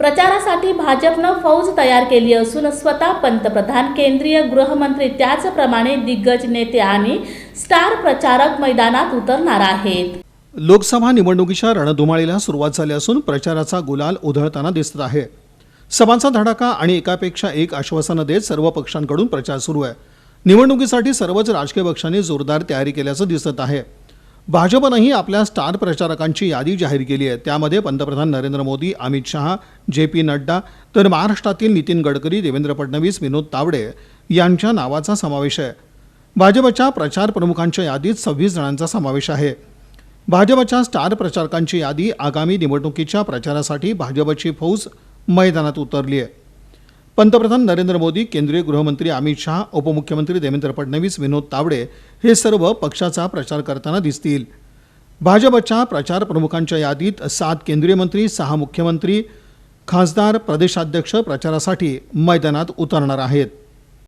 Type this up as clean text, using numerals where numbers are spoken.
प्रचारासाठी भाजपनं फौज तयार केली असून स्वतः पंतप्रधान, केंद्रीय गृहमंत्री त्याचप्रमाणे दिग्गज नेते आणि स्टार प्रचारक मैदानात उतरणार आहेत। लोकसभा निवडणुकीच्या रणधुमाळीला सुरुवात झाली असून प्रचाराचा गुलाल उधळताना दिसत आहे। सभांचा धडाका आणि एकापेक्षा एक आश्वासनं देत सर्व पक्षांकडून प्रचार सुरू आहे। निवडणुकीसाठी सर्वच राजकीय पक्षांनी जोरदार तयारी केल्याचं दिसत आहे। भाजपनंही आपल्या स्टार प्रचारकांची यादी जाहीर केली आहे। त्यामध्ये पंतप्रधान नरेंद्र मोदी, अमित शहा, JP नड्डा, तर महाराष्ट्रातील नितीन गडकरी, देवेंद्र फडणवीस, विनोद तावडे यांच्या नावाचा समावेश आहे। भाजपच्या प्रचार प्रमुखांच्या यादीत 26 जणांचा समावेश आहे। भाजपच्या स्टार प्रचारकांची यादी आगामी निवडणुकीच्या प्रचारासाठी भाजपची फौज मैदानात उतरली आहे। पंतप्रधान नरेंद्र मोदी, केंद्रीय गृहमंत्री अमित शहा, उपमुख्यमंत्री देवेंद्र फडणवीस, विनोद तावडे हे सर्व पक्षाचा प्रचार करताना दिसतील। भाजपच्या प्रचार प्रमुखांच्या यादीत 7 केंद्रीय मंत्री, 6 मुख्यमंत्री, खासदार, प्रदेशाध्यक्ष प्रचारासाठी मैदानात उतरणार आहेत।